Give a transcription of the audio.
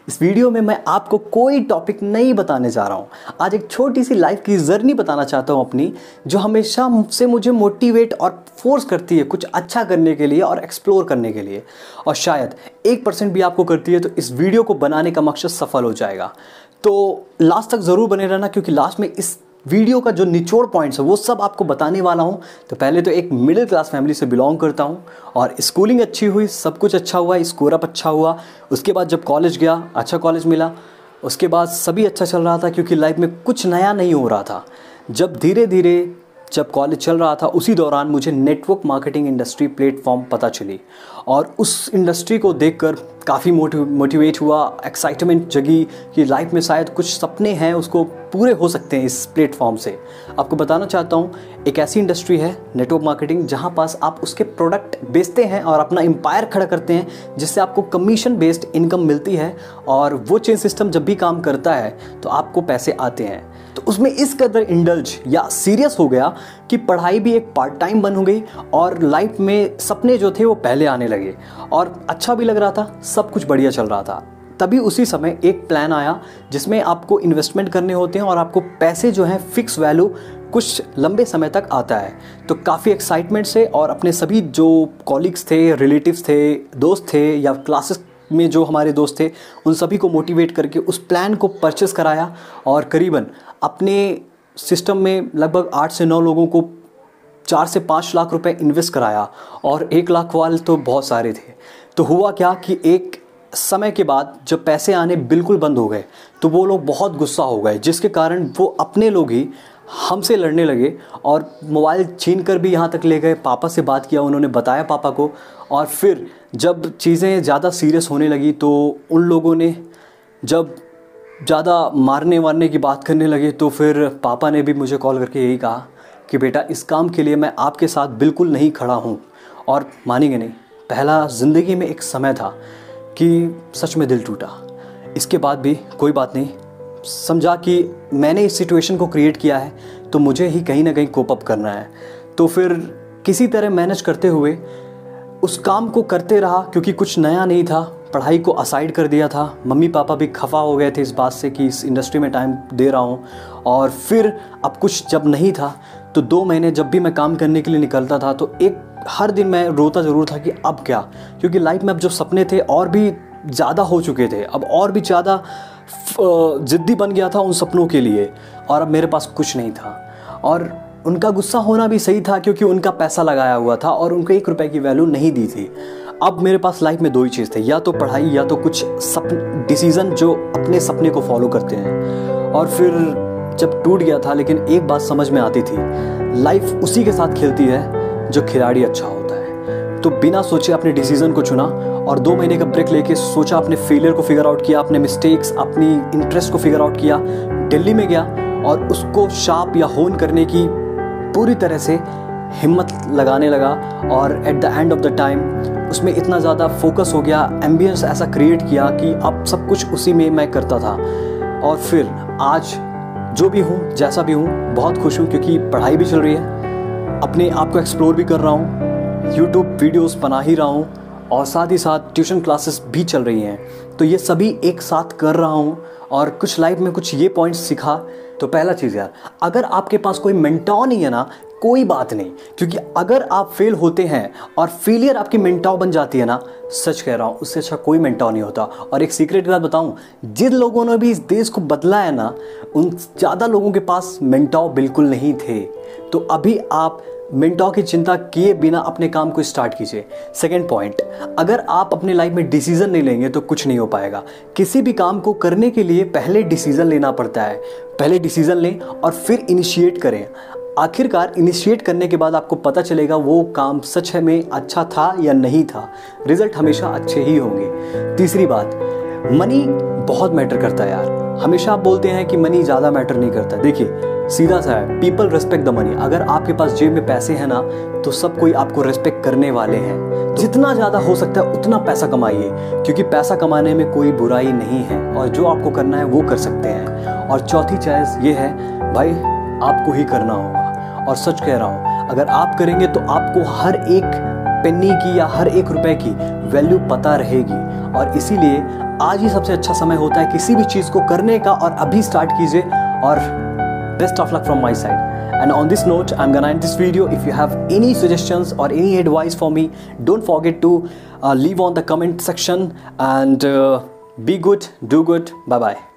इस वीडियो में मैं आपको कोई टॉपिक नहीं बताने जा रहा हूँ। आज एक छोटी सी लाइफ की जर्नी बताना चाहता हूँ अपनी, जो हमेशा से मुझे मोटिवेट और फोर्स करती है कुछ अच्छा करने के लिए और एक्सप्लोर करने के लिए, और शायद 1% भी आपको करती है तो इस वीडियो को बनाने का मकसद सफल हो जाएगा। तो लास्ट तक ज़रूर बने रहना, क्योंकि लास्ट में इस वीडियो का जो निचोड़ पॉइंट्स है वो सब आपको बताने वाला हूँ। तो पहले तो एक मिडिल क्लास फैमिली से बिलोंग करता हूँ और स्कूलिंग अच्छी हुई, सब कुछ अच्छा हुआ, स्कोर अप अच्छा हुआ। उसके बाद जब कॉलेज गया, अच्छा कॉलेज मिला, उसके बाद सभी अच्छा चल रहा था क्योंकि लाइफ में कुछ नया नहीं हो रहा था। जब धीरे धीरे जब कॉलेज चल रहा था, उसी दौरान मुझे नेटवर्क मार्केटिंग इंडस्ट्री प्लेटफॉर्म पता चली और उस इंडस्ट्री को देखकर काफ़ी मोटिवेट हुआ, एक्साइटमेंट जगी कि लाइफ में शायद कुछ सपने हैं उसको पूरे हो सकते हैं इस प्लेटफॉर्म से। आपको बताना चाहता हूँ, एक ऐसी इंडस्ट्री है नेटवर्क मार्केटिंग जहाँ पास आप उसके प्रोडक्ट बेचते हैं और अपना एम्पायर खड़ा करते हैं, जिससे आपको कमीशन बेस्ड इनकम मिलती है। और वो चेन सिस्टम जब भी काम करता है तो आपको पैसे आते हैं। तो उसमें इस कदर इंडल्ज या सीरियस हो गया कि पढ़ाई भी एक पार्ट टाइम बन हो गई और लाइफ में सपने जो थे वो पहले आने लगे और अच्छा भी लग रहा था, सब कुछ बढ़िया चल रहा था। तभी उसी समय एक प्लान आया जिसमें आपको इन्वेस्टमेंट करने होते हैं और आपको पैसे जो हैं फिक्स वैल्यू कुछ लंबे समय तक आता है। तो काफ़ी एक्साइटमेंट से और अपने सभी जो कॉलीग्स थे, रिलेटिव्स थे, दोस्त थे या क्लासेस में जो हमारे दोस्त थे, उन सभी को मोटिवेट करके उस प्लान को परचेस कराया और करीबन अपने सिस्टम में लगभग 8 से 9 लोगों को 4 से 5 लाख रुपए इन्वेस्ट कराया और 1 लाख वाले तो बहुत सारे थे। तो हुआ क्या कि एक समय के बाद जब पैसे आने बिल्कुल बंद हो गए तो वो लोग बहुत गुस्सा हो गए, जिसके कारण वो अपने लोग ही हमसे लड़ने लगे और मोबाइल छीन कर भी यहाँ तक ले गए। पापा से बात किया, उन्होंने बताया पापा को, और फिर जब चीज़ें ज़्यादा सीरियस होने लगी तो उन लोगों ने जब ज़्यादा मारने वारने की बात करने लगे तो फिर पापा ने भी मुझे कॉल करके यही कहा कि बेटा, इस काम के लिए मैं आपके साथ बिल्कुल नहीं खड़ा हूँ। और मानेंगे नहीं, पहला ज़िंदगी में एक समय था कि सच में दिल टूटा। इसके बाद भी कोई बात नहीं, समझा कि मैंने इस सिचुएशन को क्रिएट किया है तो मुझे ही कहीं ना कहीं कोप अप करना है। तो फिर किसी तरह मैनेज करते हुए उस काम को करते रहा, क्योंकि कुछ नया नहीं था। पढ़ाई को असाइड कर दिया था। मम्मी पापा भी खफा हो गए थे इस बात से कि इस इंडस्ट्री में टाइम दे रहा हूँ। और फिर अब कुछ जब नहीं था तो 2 महीने जब भी मैं काम करने के लिए निकलता था तो एक हर दिन मैं रोता ज़रूर था कि अब क्या, क्योंकि लाइफ में अब जो सपने थे और भी ज़्यादा हो चुके थे, अब और भी ज़्यादा ज़िद्दी बन गया था उन सपनों के लिए, और अब मेरे पास कुछ नहीं था। और उनका गुस्सा होना भी सही था क्योंकि उनका पैसा लगाया हुआ था और उनको 1 रुपए की वैल्यू नहीं दी थी। अब मेरे पास लाइफ में 2 ही चीज़ थे, या तो पढ़ाई या तो कुछ डिसीज़न जो अपने सपने को फॉलो करते हैं। और फिर जब टूट गया था, लेकिन एक बात समझ में आती थी, लाइफ उसी के साथ खेलती है जो खिलाड़ी अच्छा होता है। तो बिना सोचे अपने डिसीज़न को चुना और 2 महीने का ब्रेक लेके सोचा, अपने फेलियर को फिगर आउट किया, अपने मिस्टेक्स, अपनी इंटरेस्ट को फिगर आउट किया, दिल्ली में गया और उसको शार्प या होन करने की पूरी तरह से हिम्मत लगाने लगा। और at the end of the time उसमें इतना ज़्यादा फोकस हो गया, एम्बियंस ऐसा क्रिएट किया कि अब सब कुछ उसी में मैं करता था। और फिर आज जो भी हूँ, जैसा भी हूँ, बहुत खुश हूँ क्योंकि पढ़ाई भी चल रही है, अपने आप को एक्सप्लोर भी कर रहा हूँ, यूट्यूब वीडियोस बना ही रहा हूँ और साथ ही साथ ट्यूशन क्लासेस भी चल रही हैं। तो ये सभी एक साथ कर रहा हूँ और कुछ लाइफ में कुछ ये पॉइंट्स सीखा। तो पहला चीज़ यार, अगर आपके पास कोई मेंटोर नहीं है ना, कोई बात नहीं, क्योंकि अगर आप फेल होते हैं और फेलियर आपकी मेंटोर बन जाती है ना, सच कह रहा हूँ, उससे अच्छा कोई मेंटोर नहीं होता। और एक सीक्रेट की बात बताऊँ, जिन लोगों ने भी इस देश को बदला है ना, उन ज़्यादा लोगों के पास मेंटोर बिल्कुल नहीं थे। तो अभी आप मेंटोर की चिंता किए बिना अपने काम को स्टार्ट कीजिए। सेकंड पॉइंट, अगर आप अपने लाइफ में डिसीजन नहीं लेंगे तो कुछ नहीं हो पाएगा। किसी भी काम को करने के लिए पहले डिसीजन लेना पड़ता है। पहले डिसीजन लें और फिर इनिशिएट करें। आखिरकार इनिशिएट करने के बाद आपको पता चलेगा वो काम सच में अच्छा था या नहीं था। रिजल्ट हमेशा अच्छे ही होंगे। तीसरी बात, मनी बहुत मैटर करता है यार। हमेशा आप बोलते हैं कि मनी ज़्यादा मैटर नहीं करता। देखिए, सीधा सा है, पीपल रिस्पेक्ट द मनी। अगर आपके पास जेब में पैसे हैं ना, तो सब कोई आपको रिस्पेक्ट करने वाले हैं। जितना ज़्यादा हो सकता है उतना पैसा कमाइए, क्योंकि पैसा कमाने में कोई बुराई नहीं है और जो आपको करना है वो कर सकते हैं। और चौथी चॉइस ये है, भाई आपको ही करना होगा। और सच कह रहा हूँ, अगर आप करेंगे तो आपको हर एक पेनी की या हर एक रुपए की वैल्यू पता रहेगी। और इसीलिए आज ही सबसे अच्छा समय होता है किसी भी चीज़ को करने का, और अभी स्टार्ट कीजिए। और best of luck from my side. And on this note, I'm gonna end this video. If you have any suggestions or any advice for me, don't forget to leave on the comment section, and be good, do good. Bye bye.